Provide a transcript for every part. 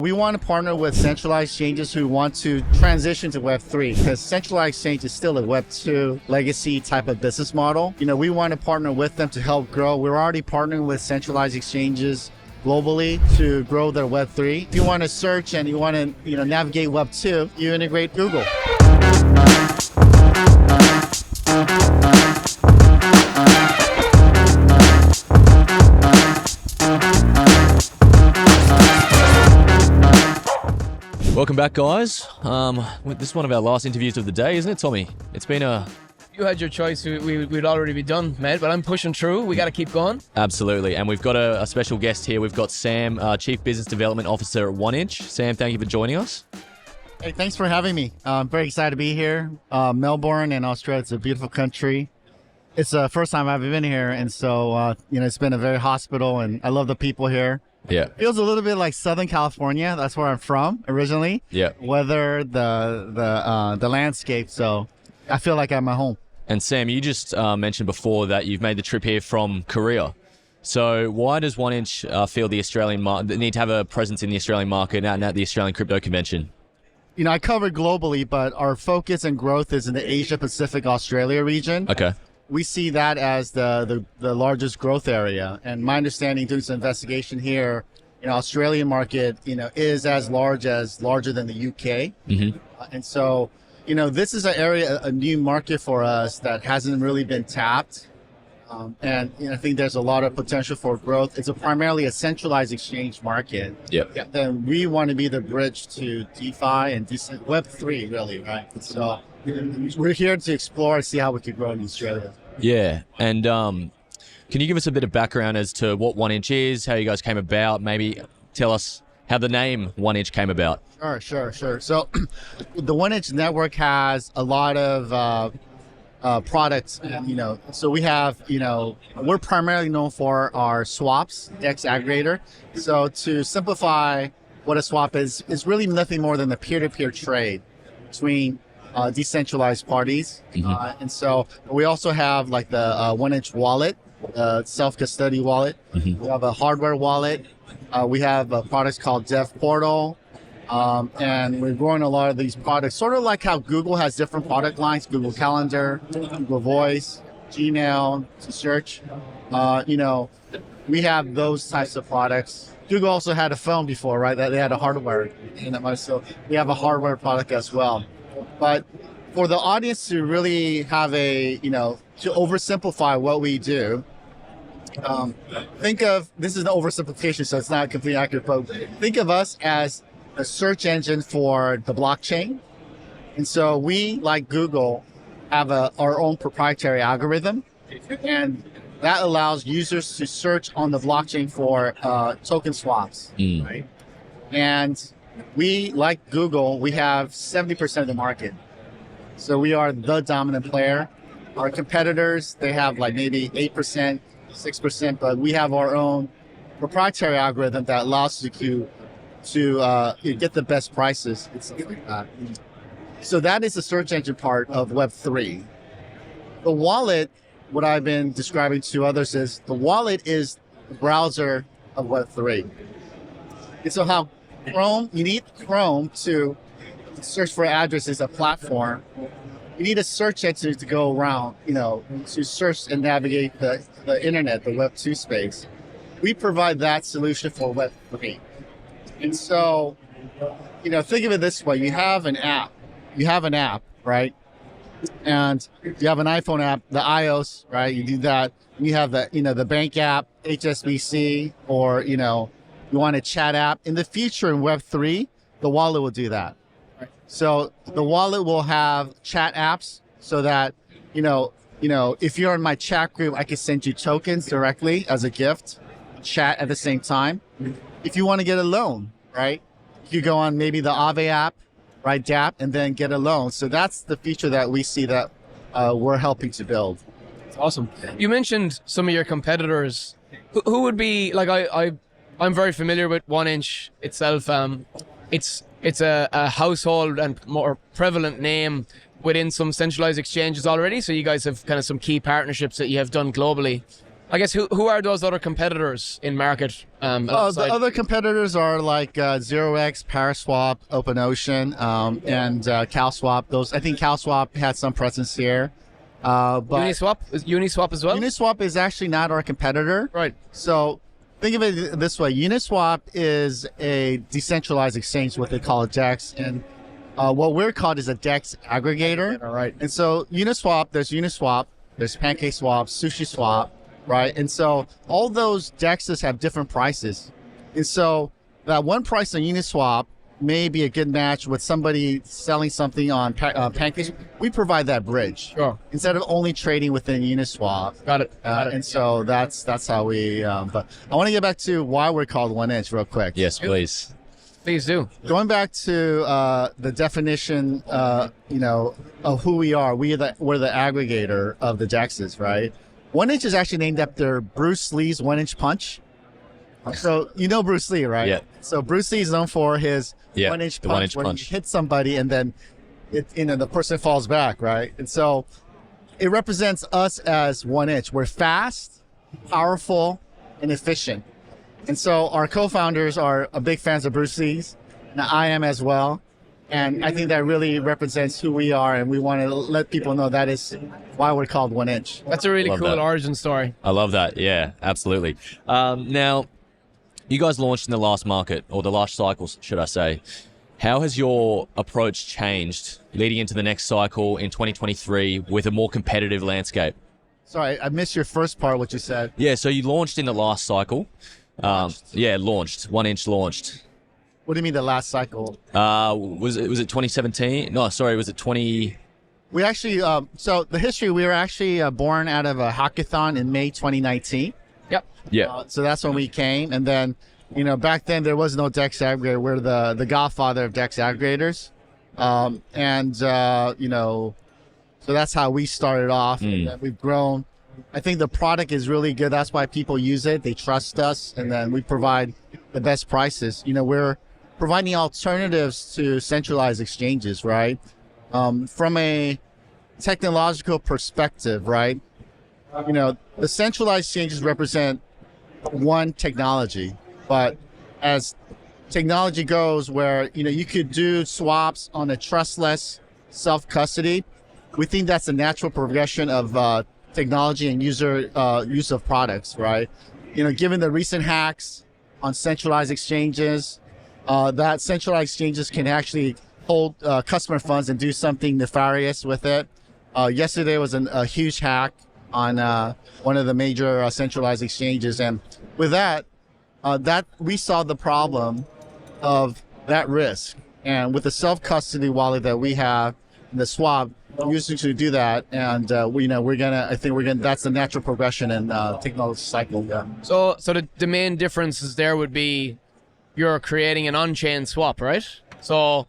We want to partner with centralized exchanges who want to transition to Web3 because centralized exchange is still a Web2 legacy type of business model. We want to partner with them to help grow. We're already partnering with centralized exchanges globally to grow their Web3. If you want to search and you want to navigate Web2, you integrate Google. Welcome back, guys. This is one of our last interviews of the day, isn't it, Tommy? It's been a... You had your choice. We'd already be done, mate, but I'm pushing through. We got to keep going. Absolutely. And we've got a special guest here. We've got Sam, Chief Business Development Officer at 1inch. Sam, thank you for joining us. Hey, thanks for having me. I'm very excited to be here. Melbourne and Australia, it's a beautiful country. It's the first time I've been here, and so, it's been a very hospitable, and I love the people here. Yeah. Feels a little bit like Southern California. That's where I'm from originally. Yeah. Weather, the landscape. So I feel like I'm at home. And Sam, you just mentioned before that you've made the trip here from Korea. So why does 1inch feel the Australian need to have a presence in the Australian market and at the Australian Crypto Convention? I cover globally, but our focus and growth is in the Asia Pacific Australia region. Okay. We see that as the largest growth area. And my understanding, doing some investigation here, Australian market, is larger than the UK. Mm-hmm. And so, this is an area, a new market for us that hasn't really been tapped. And I think there's a lot of potential for growth. It's primarily a centralized exchange market. Yep. Then we want to be the bridge to DeFi and Web3, really, right? So we're here to explore and see how we can grow in Australia. Yeah. And can you give us a bit of background as to what 1inch is, how you guys came about? Maybe tell us how the name 1inch came about. Sure. So the 1inch network has a lot of products, so we have, we're primarily known for our swaps, DEX aggregator. So to simplify what a swap is really nothing more than a peer-to-peer trade between decentralized parties. Mm-hmm. And so we also have like the 1inch wallet, self-custody wallet. Mm-hmm. We have a hardware wallet. We have products called Dev Portal. And we're growing a lot of these products, sort of like how Google has different product lines, Google Calendar, Google Voice, Gmail, to search. We have those types of products. Google also had a phone before, right? That they had a hardware. So we have a hardware product as well. But for the audience to really have to oversimplify what we do, think of, this is an oversimplification, so it's not completely accurate, but think of us as a search engine for the blockchain. And so we, like Google, have our own proprietary algorithm, and that allows users to search on the blockchain for token swaps, right? And we, like Google, we have 70% of the market. So we are the dominant player. Our competitors, they have like maybe 8%, 6%, but we have our own proprietary algorithm that allows you to get the best prices and stuff like that. So that is the search engine part of Web3. The wallet, what I've been describing to others is, the wallet is the browser of Web3. And so how Chrome, you need Chrome to search for addresses, a platform. You need a search engine to go around, to search and navigate the internet, the Web2 space. We provide that solution for Web3. And so, think of it this way. You have an app, right? And you have an iPhone app, the iOS, right? You do that. You have the bank app, HSBC, or, you want a chat app. In the future in Web3, the wallet will do that. So the wallet will have chat apps so that, if you're in my chat group, I can send you tokens directly as a gift, chat at the same time. If you want to get a loan, right? You go on maybe the Aave app, right, DApp, and then get a loan. So that's the feature that we see that we're helping to build. That's awesome. You mentioned some of your competitors. Who would be, like, I'm very familiar with 1inch itself. It's a household and more prevalent name within some centralized exchanges already. So you guys have kind of some key partnerships that you have done globally. I guess who are those other competitors in market? The Alongside? other competitors are like 0x, Paraswap, OpenOcean, and CalSwap. Those, I think CalSwap had some presence here. But Uniswap? Is Uniswap as well? Uniswap is actually not our competitor. Right. So think of it this way. Uniswap is a decentralized exchange, what they call a DEX. And what we're called is a DEX aggregator. All right. And so there's Uniswap, there's PancakeSwap, SushiSwap, right? And so all those DEXs have different prices. And so that one price on Uniswap may be a good match with somebody selling something on Pancake. We provide that bridge. Sure. Instead of only trading within Uniswap. Got it. And so that's how we, but I want to get back to why we're called 1inch real quick. Yes, please. Please do. Going back to the definition, of who we are, we're the aggregator of the DEXs, right? 1inch is actually named after Bruce Lee's 1-inch punch. So you know Bruce Lee, right? Yeah. So Bruce Lee is known for his 1-inch the punch, 1-inch where punch. you hit somebody and then the person falls back, right? And so it represents us as 1inch. We're fast, powerful, and efficient. And so our co-founders are big fans of Bruce Lee's, and I am as well. And I think that really represents who we are, and we want to let people know that is why we're called 1inch. That's a really Love cool that. origin story. I love that. Yeah, absolutely. Now, you guys launched in the last market, or the last cycle, should I say. How has your approach changed leading into the next cycle in 2023 with a more competitive landscape? Sorry, I missed your first part, what you said. Yeah, so you launched in the last cycle. Launched. 1inch launched. What do you mean the last cycle? Was it 2017? No, sorry, was it 20? We actually, so the history, we were actually born out of a hackathon in May 2019. Yep. Yeah. So that's when we came. And then, back then there was no DEX aggregator. We're the godfather of DEX aggregators. So that's how we started off. And then we've grown. I think the product is really good. That's why people use it. They trust us. And then we provide the best prices. We're providing alternatives to centralized exchanges, right? From a technological perspective, right? The centralized exchanges represent one technology, but as technology goes where, you could do swaps on a trustless self-custody, we think that's a natural progression of technology and use of products, right? Given the recent hacks on centralized exchanges, that centralized exchanges can actually hold customer funds and do something nefarious with it. Yesterday was a huge hack on one of the major centralized exchanges, and with that we saw the problem of that risk. And with the self-custody wallet that we have, the swap, using to do that, and that's the natural progression in technology cycle. Yeah. So the main differences there would be you're creating an on-chain swap, right? So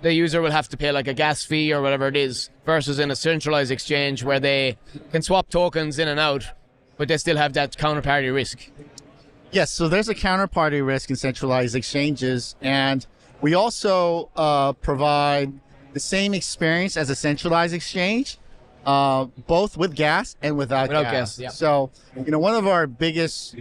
the user will have to pay like a gas fee or whatever it is, versus in a centralized exchange where they can swap tokens in and out, but they still have that counterparty risk. Yes, so there's a counterparty risk in centralized exchanges, and we also provide the same experience as a centralized exchange, both with gas and without gas. Yeah. So, one of our biggest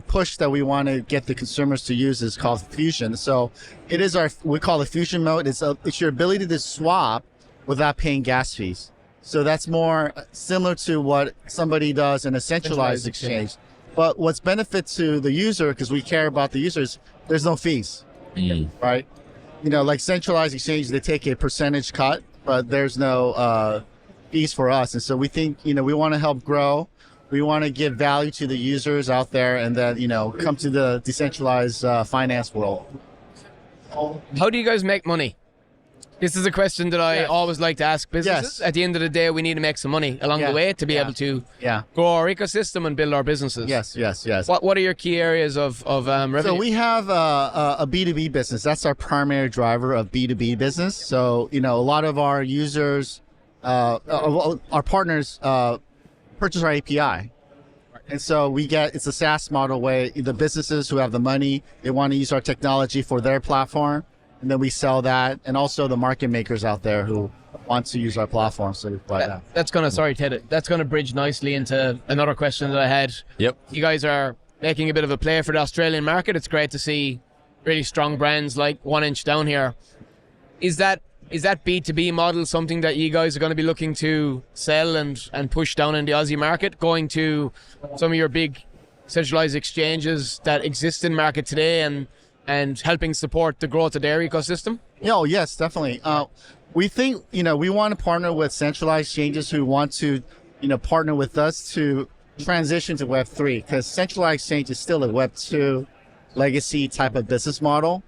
push that we want to get the consumers to use is called Fusion. So it is we call it Fusion mode. It's your ability to swap without paying gas fees. So that's more similar to what somebody does in a centralized exchange. But what's benefit to the user, because we care about the users, there's no fees, right? Like centralized exchange, they take a percentage cut, but there's no fees for us. And so we think, we want to help grow. We want to give value to the users out there, and then, come to the decentralized finance world. How do you guys make money? This is a question that I always like to ask businesses. Yes. At the end of the day, we need to make some money along the way to be able to grow our ecosystem and build our businesses. Yes. What are your key areas of revenue? So we have a B2B business. That's our primary driver of B2B business. So, a lot of our users, our partners purchase our API. And so it's a SaaS model where the businesses who have the money, they want to use our technology for their platform. And then we sell that. And also the market makers out there who want to use our platform. So we provide that. That's gonna sorry, Ted. That's gonna bridge nicely into another question that I had. Yep. You guys are making a bit of a play for the Australian market. It's great to see really strong brands like 1inch down here. Is that B2B model something that you guys are going to be looking to sell and push down in the Aussie market, going to some of your big centralized exchanges that exist in market today and helping support the growth of their ecosystem? Oh, yes, definitely. We think, we want to partner with centralized exchanges who want to, partner with us to transition to Web3, because centralized exchange is still a Web2 legacy type of business model,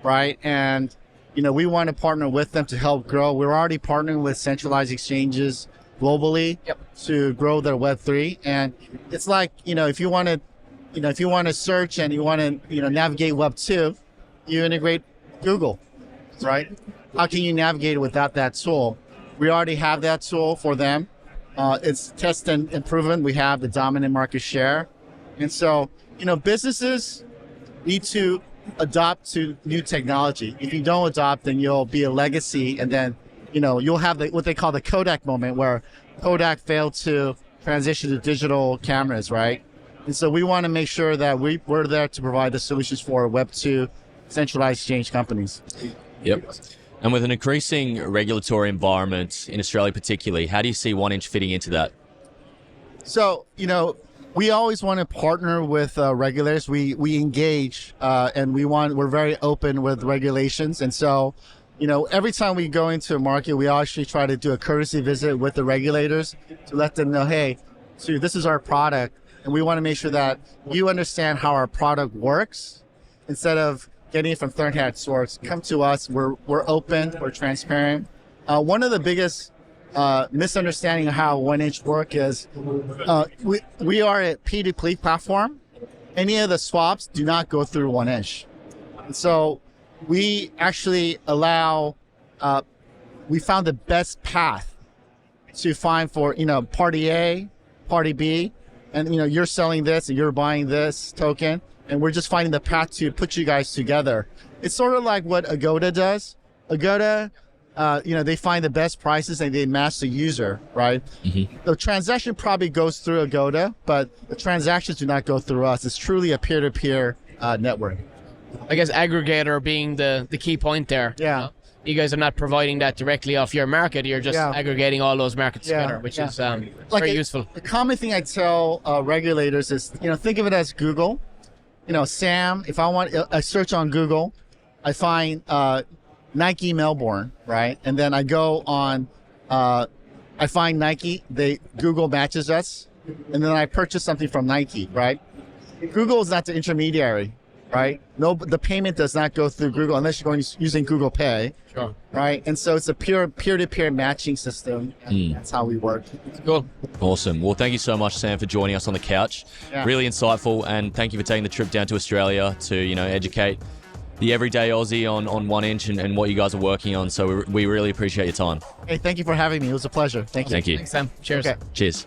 right? And, we want to partner with them to help grow. We're already partnering with centralized exchanges globally to grow their Web3. And it's like, if you want to search and you want to, navigate Web2, you integrate Google, right? How can you navigate without that tool? We already have that tool for them. It's test and proven. We have the dominant market share. And so, businesses need to adopt to new technology. If you don't adopt, then you'll be a legacy, and then, you'll have what they call the Kodak moment, where Kodak failed to transition to digital cameras, right? And so we want to make sure that we're there to provide the solutions for Web2 centralized exchange companies. Yep. And with an increasing regulatory environment in Australia particularly, how do you see 1inch fitting into that? So, we always want to partner with regulators. We engage and we're very open with regulations. And so, every time we go into a market, we actually try to do a courtesy visit with the regulators to let them know, hey, so this is our product. And we want to make sure that you understand how our product works instead of getting it from third-hand source. Come to us. We're open. We're transparent. One of the biggest misunderstanding of how 1inch work is we are a P2P platform. Any of the swaps do not go through 1inch. And so we actually allow, we found the best path to find for, party A, party B, and, you're selling this and you're buying this token, and we're just finding the path to put you guys together. It's sort of like what Agoda does. Agoda, they find the best prices and they match the user, right? Mm-hmm. The transaction probably goes through Agoda, but the transactions do not go through us. It's truly a peer-to-peer network. I guess aggregator being the key point there. Yeah. You guys are not providing that directly off your market. You're just aggregating all those markets together, which is very useful. The common thing I tell regulators is, think of it as Google. Sam, if I search on Google, I find Nike Melbourne, right? And then I go on, I find Nike, Google matches us, and then I purchase something from Nike, right? Google is not the intermediary, right? No, the payment does not go through Google unless you're going using Google Pay, sure, right? And so it's a peer-to-peer matching system. And that's how we work. Cool. Awesome. Well, thank you so much, Sam, for joining us on the couch. Yeah. Really insightful, and thank you for taking the trip down to Australia to, educate the everyday Aussie on 1inch and what you guys are working on. So we really appreciate your time. Hey, thank you for having me. It was a pleasure. Thank you. Thank you. Thanks, Sam. Cheers. Okay. Cheers.